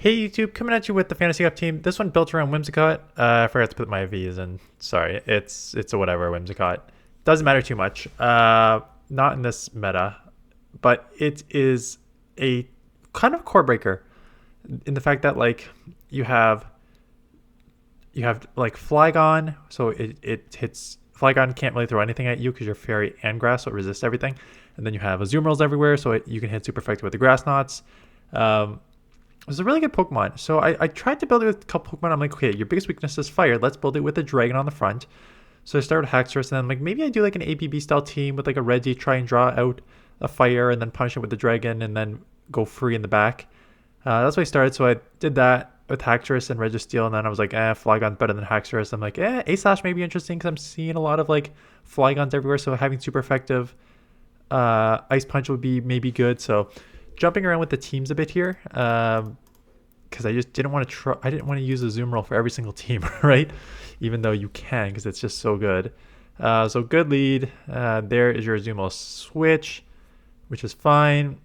Hey YouTube, coming at you with the Fantasy Cup team. This one built around Whimsicott. I forgot to put my V's in. Sorry, it's a whatever Whimsicott. Doesn't matter too much. Not in this meta, but it is a kind of core breaker in the fact that like you have like Flygon, so it hits Flygon can't really throw anything at you because you're fairy and grass, so it resists everything. And then you have AZUMARILLs everywhere, so you can hit super effective with the grass knots. It was a really good Pokemon. So I tried to build it with a couple Pokemon. I'm like, okay, your biggest weakness is fire. Let's build it with a dragon on the front. So I started with Haxorus, and then like maybe I do like an ABB style team with like a Reggie, try and draw out a fire, and then punish it with the dragon, and then go free in the back. That's what I started. So I did that with Haxorus and Registeel, and then I was like, Flygon's better than Haxorus. I'm like, A-Slash may be interesting because I'm seeing a lot of like Flygons everywhere. So having super effective Ice Punch would be maybe good. So jumping around with the teams a bit here, because I just didn't want to try. I didn't want to use a Azumarill for every single team, right? Even though you can, because it's just so good. So good lead. There is your Azumarill switch, which is fine.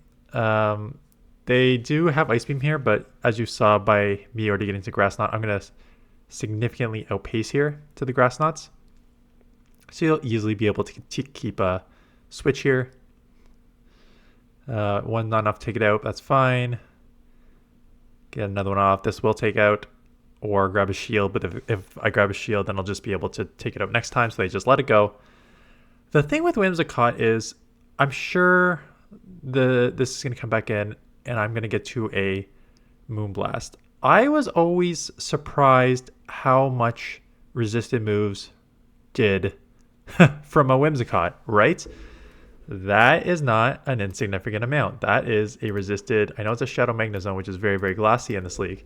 They do have Ice Beam here, but as you saw by me already getting to Grass Knot, I'm going to significantly outpace here to the Grass Knots. So you'll easily be able to keep a switch here. One not enough to take it out, that's fine. Get another one off. This will take out or grab a shield, but if I grab a shield, then I'll just be able to take it out next time, so they just let it go. The thing with Whimsicott is I'm sure this is going to come back in, and I'm going to get to a Moonblast. I was always surprised how much resisted moves did from a Whimsicott, right? That is not an insignificant amount. That is a resisted, I know it's a Shadow Magnezone, which is very, very glassy in this league,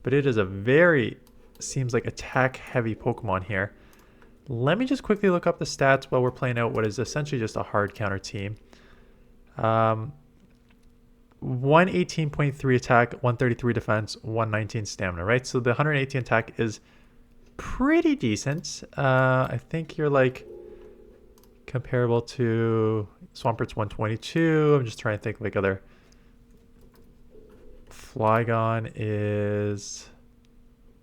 but it is a very, seems like attack heavy Pokemon here. Let me just quickly look up the stats while we're playing out what is essentially just a hard counter team. 118.3 attack, 133 defense, 119 stamina, right? So the 118 attack is pretty decent. I think you're like comparable to Swampert's 122. I'm just trying to think like other. Flygon is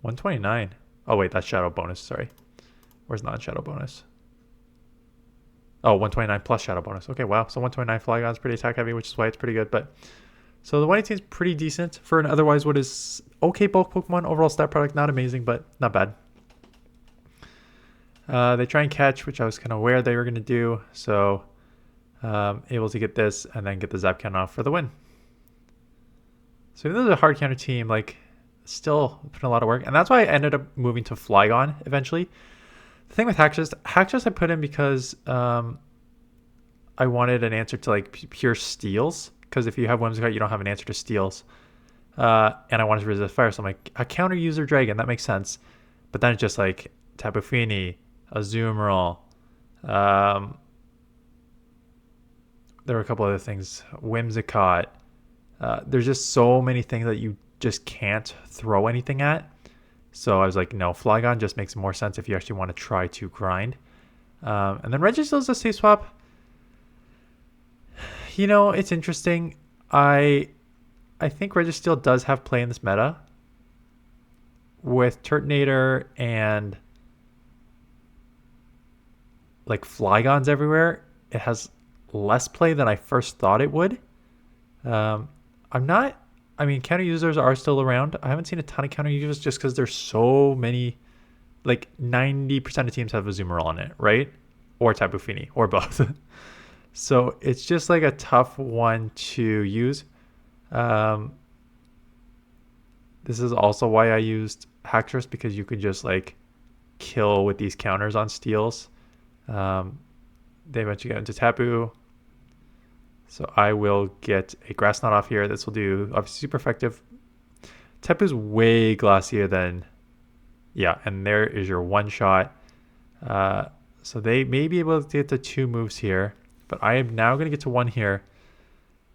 129. Oh wait, that's shadow bonus, sorry. Where's non-shadow bonus? Oh, 129 plus shadow bonus. Okay, wow. So 129 Flygon's pretty attack heavy, which is why it's pretty good. But so the 118 is pretty decent for an otherwise what is okay bulk Pokemon. Overall stat product, not amazing, but not bad. They try and catch, which I was kind of aware they were going to do. So able to get this and then get the Zap Cannon off for the win. So even though it's a hard counter team, like still put a lot of work. And that's why I ended up moving to Flygon eventually. The thing with Haxorus I put in because I wanted an answer to like pure steals. Because if you have Whimsicott, you don't have an answer to steals. And I wanted to resist fire. So I'm like, a counter user dragon, that makes sense. But then it's just like Tapu Fini, Azumarill. There were a couple other things. Whimsicott. There's just so many things that you just can't throw anything at. So I was like, no, Flygon just makes more sense if you actually want to try to grind. And then Registeel is a safe swap. You know, it's interesting. I think Registeel does have play in this meta. With Turtonator and like Flygons everywhere, it has less play than I first thought it would. I mean, counter users are still around. I haven't seen a ton of counter users just because there's so many, like 90% of teams have a Azumarill on it, right? Or Tapu Fini, or both. So it's just like a tough one to use. This is also why I used Haxorus, because you could just like kill with these counters on steals. They eventually get into Tapu. So I will get a Grass Knot off here. This will do obviously super effective. Tapu's way glassier than, yeah, and there is your one shot. So they may be able to get to 2 moves here, but I am now going to get to 1 here.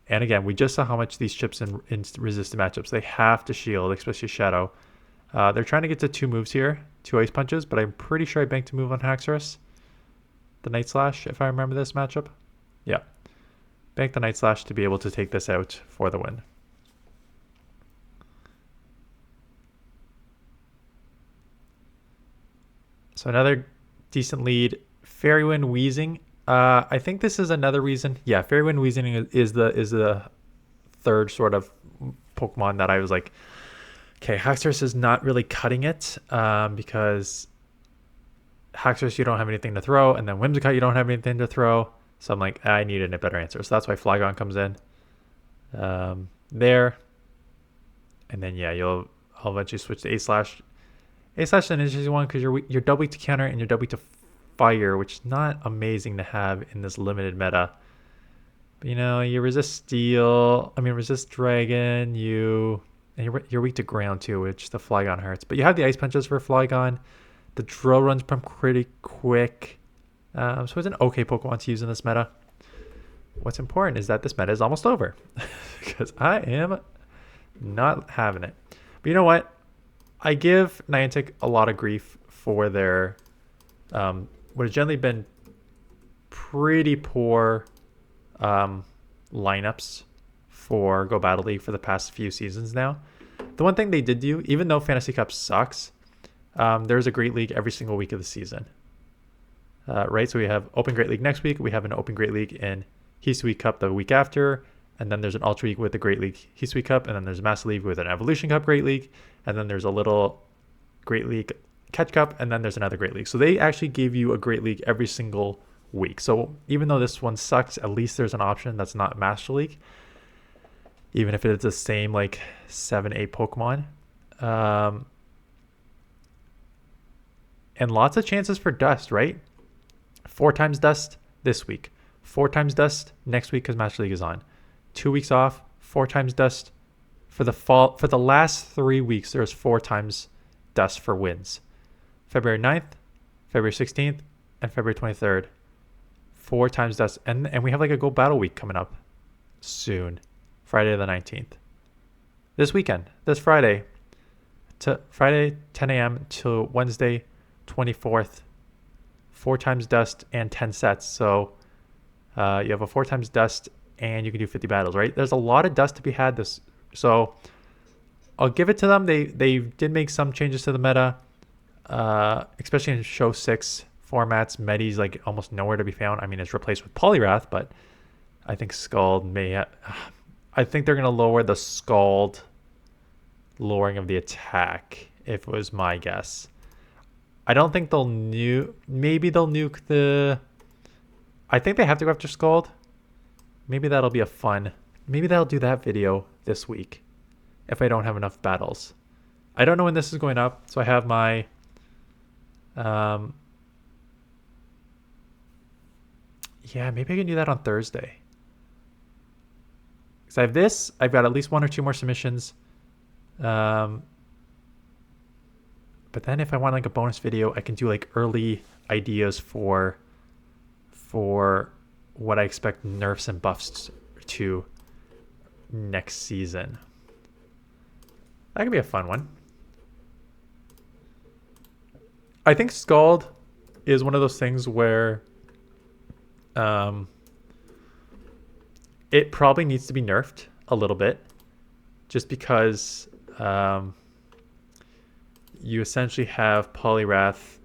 And again, we just saw how much these chips in resistant matchups, they have to shield, especially Shadow. They're trying to get to 2 moves here, 2 Ice Punches, but I'm pretty sure I banked a move on Haxorus. The Night Slash, if I remember this matchup. Yeah. Bank the Night Slash to be able to take this out for the win. So another decent lead. Fairy Wind Weezing. I think this is another reason. Yeah, Fairy Wind Weezing is the third sort of Pokemon that I was like, okay, Haxorus is not really cutting it because Haxorus, you don't have anything to throw, and then Whimsicott, you don't have anything to throw. So I'm like, I needed a better answer. So that's why Flygon comes in there. And then, yeah, I'll eventually switch to A/Slash. A/Slash is an interesting one because you're double weak to counter and you're double weak to fire, which is not amazing to have in this limited meta. But, you know, you resist resist dragon, you're weak to ground too, which the Flygon hurts. But you have the ice punches for Flygon. The drill runs pretty quick. So it's an okay Pokemon to use in this meta. What's important is that this meta is almost over because I am not having it. But you know what? I give Niantic a lot of grief for their what has generally been pretty poor lineups for Go Battle League for the past few seasons now. The one thing they did do, even though Fantasy Cup sucks, there's a Great League every single week of the season. Right? So we have Open Great League next week. We have an Open Great League in Hisui Cup the week after. And then there's an Ultra League with the Great League Hisui Cup. And then there's a Master League with an Evolution Cup Great League. And then there's a little Great League Catch Cup. And then there's another Great League. So they actually give you a Great League every single week. So even though this one sucks, at least there's an option that's not Master League. Even if it's the same like 7-8 Pokemon. And lots of chances for Dust, right? 4 times Dust this week. 4 times Dust next week because Master League is on. 2 weeks off, 4 times Dust for the fall. For the last 3 weeks, there's 4 times Dust for wins. February 9th, February 16th, and February 23rd. 4 times Dust. And we have like a Go Battle Week coming up soon. Friday the 19th. This weekend, this Friday, to Friday 10 a.m. to Wednesday 24th. 4 times Dust and 10 sets. So you have a 4 times Dust and you can do 50 battles, right? There's a lot of Dust to be had this. So I'll give it to them. They did make some changes to the meta, especially in Show 6 formats. Medi's like almost nowhere to be found. I mean, it's replaced with Poliwrath, but I think Scald may... I think they're going to lower the Scald lowering of the attack, if it was my guess. I don't think they'll nuke... Maybe they'll nuke the... I think they have to go after Scald. Maybe that'll be a fun... Maybe they'll do that video this week if I don't have enough battles. I don't know when this is going up, so I have my... Yeah, maybe I can do that on Thursday. Because I have this. I've got at least 1 or 2 more submissions. But then if I want like a bonus video, I can do like early ideas for what I expect nerfs and buffs to next season. That could be a fun one. I think Scald is one of those things where it probably needs to be nerfed a little bit just because you essentially have Poliwrath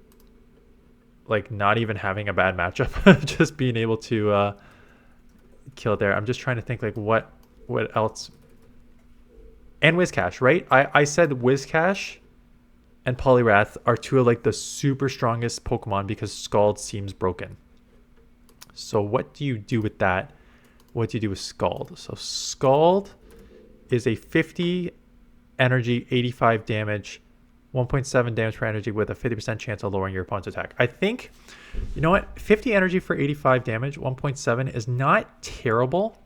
like not even having a bad matchup, just being able to kill it there. I'm just trying to think like what else. And Whiscash, right? I said Whiscash and Poliwrath are 2 of like the super strongest Pokemon because Scald seems broken. So what do you do with that? What do you do with Scald? So Scald is a 50 energy, 85 damage, 1.7 damage per energy with a 50% chance of lowering your opponent's attack. I think, you know what? 50 energy for 85 damage, 1.7 is not terrible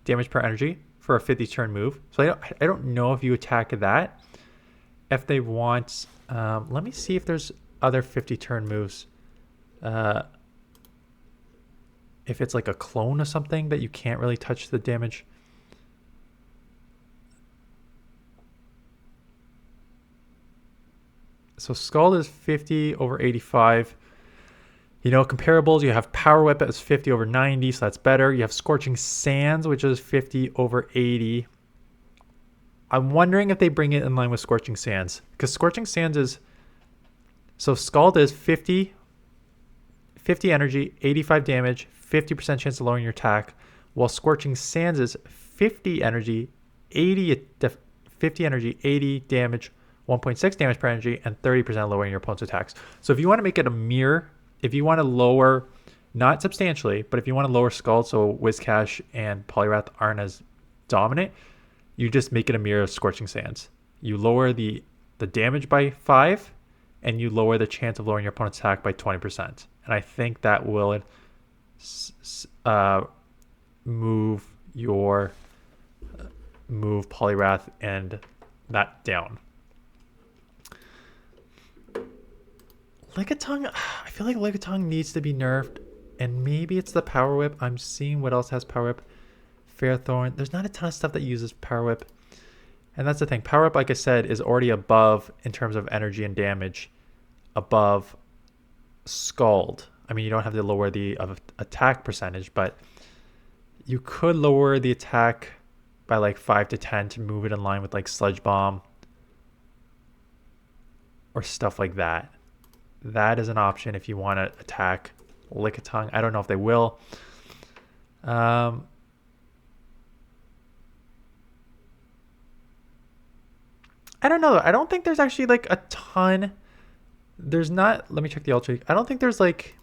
damage per energy for a 50 turn move. So I don't know if you attack that. If they want, let me see if there's other 50 turn moves. If it's like a clone or something that you can't really touch the damage. So Scald is 50 over 85. You know, comparables, you have Power Whip as 50 over 90, so that's better. You have Scorching Sands, which is 50 over 80. I'm wondering if they bring it in line with Scorching Sands, because Scorching Sands is So Scald is 50 energy, 85 damage, 50% chance of lowering your attack, while Scorching Sands is 50 energy, 80 damage, 1.6 damage per energy, and 30% lowering your opponent's attacks. So if you want to make it a mirror, if you want to lower, not substantially, but if you want to lower Scald so Whiscash and Poliwrath aren't as dominant, you just make it a mirror of Scorching Sands. You lower the damage by 5, and you lower the chance of lowering your opponent's attack by 20%. And I think that will move Poliwrath and that down. Lickitung, I feel like Lickitung needs to be nerfed, and maybe it's the Power Whip. I'm seeing what else has Power Whip. Fairthorn. There's not a ton of stuff that uses Power Whip. And that's the thing. Power Whip, like I said, is already above, in terms of energy and damage, above Scald. I mean, you don't have to lower the attack percentage, but you could lower the attack by like 5 to 10 to move it in line with like Sludge Bomb or stuff like that. That is an option if you want to attack Lickitung. I don't know if they will. I don't know. I don't think there's actually like a ton. There's not. Let me check the Ultra League. I don't think there's like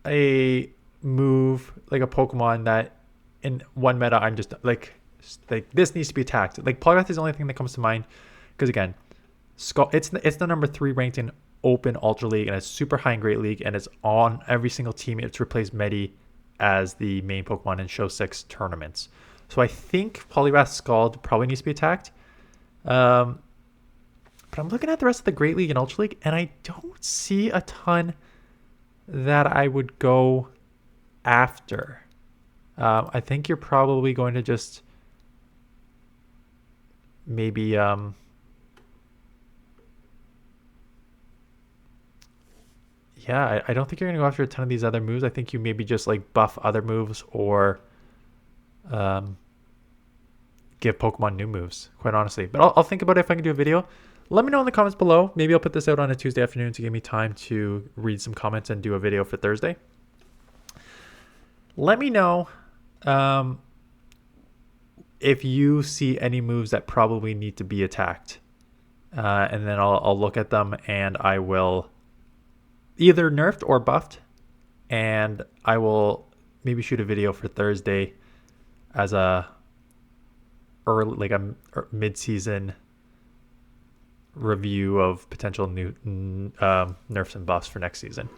a move, like a Pokemon that in one meta I'm just like this needs to be attacked. Like Poliwrath is the only thing that comes to mind, because again, it's the number 3 ranked in Open Ultra League, and it's super high in Great League, and it's on every single team. It's replaced Medi as the main Pokemon in Show 6 tournaments. So I think Poliwrath Scald probably needs to be attacked. But I'm looking at the rest of the Great League and Ultra League, and I don't see a ton that I would go after. I think you're probably going to just maybe yeah, I don't think you're going to go after a ton of these other moves. I think you maybe just like buff other moves or give Pokemon new moves, quite honestly. But I'll think about it if I can do a video. Let me know in the comments below. Maybe I'll put this out on a Tuesday afternoon to give me time to read some comments and do a video for Thursday. Let me know if you see any moves that probably need to be attacked. And then I'll look at them and I will either nerfed or buffed. And I will maybe shoot a video for Thursday as a early, like a mid-season review of potential new nerfs and buffs for next season,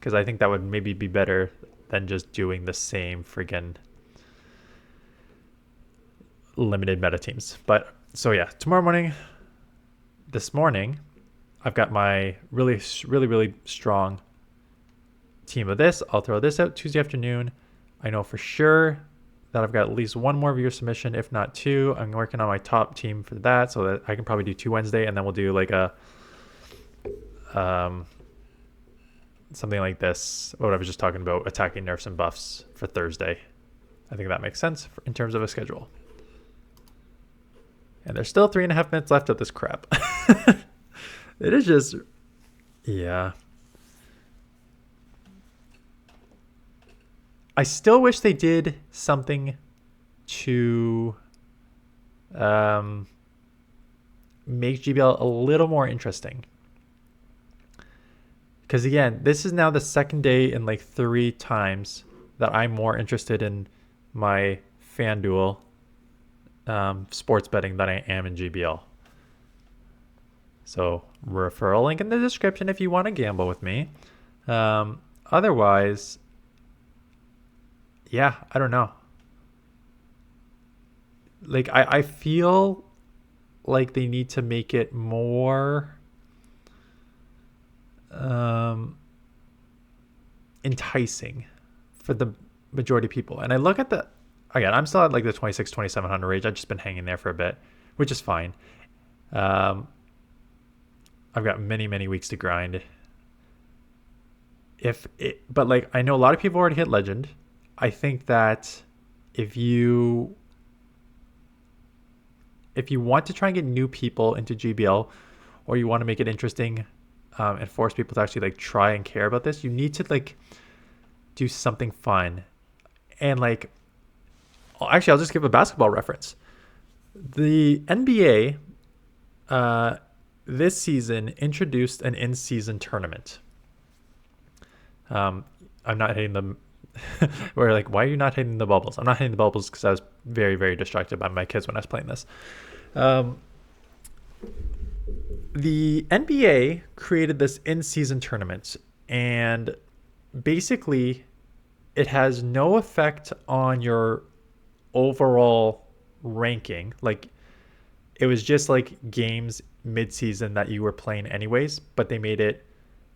because I think that would maybe be better than just doing the same friggin' limited meta teams. But so yeah, this morning I've got my really strong team of this. I'll throw this out Tuesday afternoon. I know for sure that I've got at least one more viewer submission, if not 2. I'm working on my top team for that, so that I can probably do 2 Wednesday, and then we'll do like a something like this, what I was just talking about, attacking nerfs and buffs for Thursday. I think that makes sense in terms of a schedule. And there's still 3.5 minutes left of this crap. It is just, yeah. I still wish they did something to make GBL a little more interesting. Because again, this is now the second day in like 3 times that I'm more interested in my FanDuel sports betting than I am in GBL. So referral link in the description if you want to gamble with me. Otherwise, yeah, I don't know. Like I feel like they need to make it more enticing for the majority of people. And I look at again, I'm still at like the 26,000-2,700 range. I've just been hanging there for a bit, which is fine. I've got many weeks to grind. But like, I know a lot of people already hit legend. I think that if you want to try and get new people into GBL, or you want to make it interesting and force people to actually like try and care about this, you need to like do something fun. And like, actually, I'll just give a basketball reference. The NBA this season introduced an in-season tournament. I'm not hitting them. We're like, why are you not hitting the bubbles? I'm not hitting the bubbles because I was very, very distracted by my kids when I was playing this. The NBA created this in-season tournament, and basically it has no effect on your overall ranking. Like, it was just like games mid-season that you were playing anyways, but they made it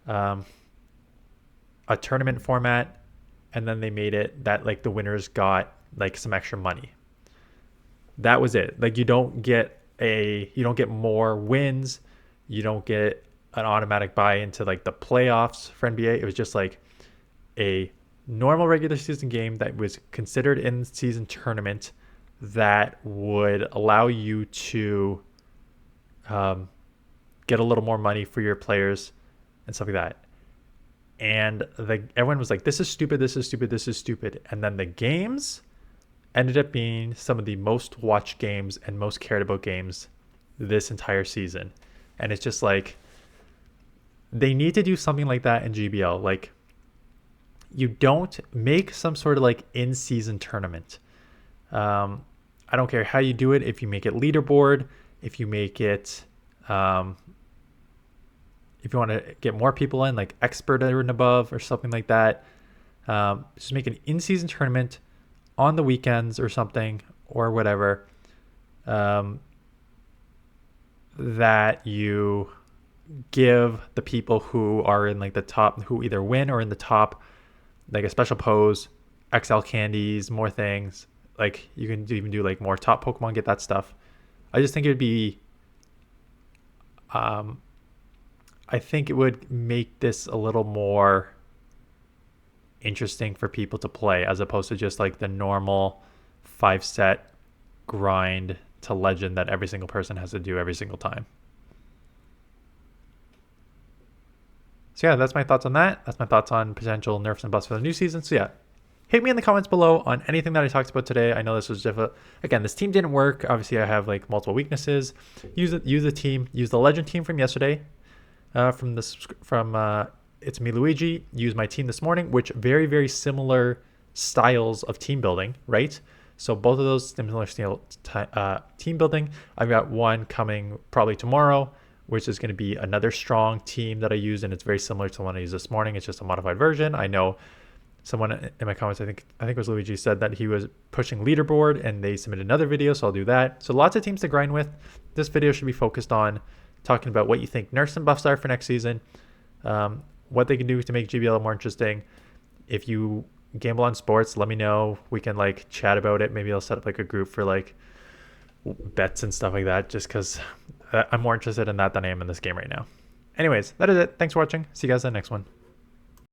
a tournament format, and then they made it that like the winners got like some extra money. That was it. Like, you don't get more wins, you don't get an automatic buy into like the playoffs for NBA. It was just like a normal regular season game that was considered in season tournament that would allow you to get a little more money for your players and stuff like that. And everyone was like, this is stupid, this is stupid, this is stupid. And then the games ended up being some of the most watched games and most cared about games this entire season. And it's just like, they need to do something like that in GBL. Like, you don't make some sort of like in-season tournament. I don't care how you do it. If you make it leaderboard, if you make it, if you want to get more people in, like expert and above or something like that, just make an in-season tournament on the weekends or something or whatever, that you give the people who are in like the top, who either win or in the top, like a special pose, XL candies, more things. Like, you can even do like more top Pokemon, get that stuff. I just think it would be, I think it would make this a little more interesting for people to play, as opposed to just like the normal 5-set grind to legend that every single person has to do every single time. So yeah, that's my thoughts on that. That's my thoughts on potential nerfs and buffs for the new season. So yeah, hit me in the comments below on anything that I talked about today. I know this was difficult. Again, this team didn't work. Obviously, I have like multiple weaknesses. Use the team. Use the legend team from yesterday. It's me, Luigi. Use my team this morning, which very, very similar styles of team building, right? So both of those similar style team building. I've got one coming probably tomorrow, which is going to be another strong team that I use, and it's very similar to the one I used this morning. It's just a modified version. I know someone in my comments, I think it was Luigi, said that he was pushing leaderboard, and they submitted another video, so I'll do that. So lots of teams to grind with. This video should be focused on talking about what you think nerfs and buffs are for next season, what they can do to make GBL more interesting. If you gamble on sports, let me know. We can like chat about it. Maybe I'll set up like a group for like bets and stuff like that, just because I'm more interested in that than I am in this game right now. Anyways, that is it. Thanks for watching. See you guys in the next one.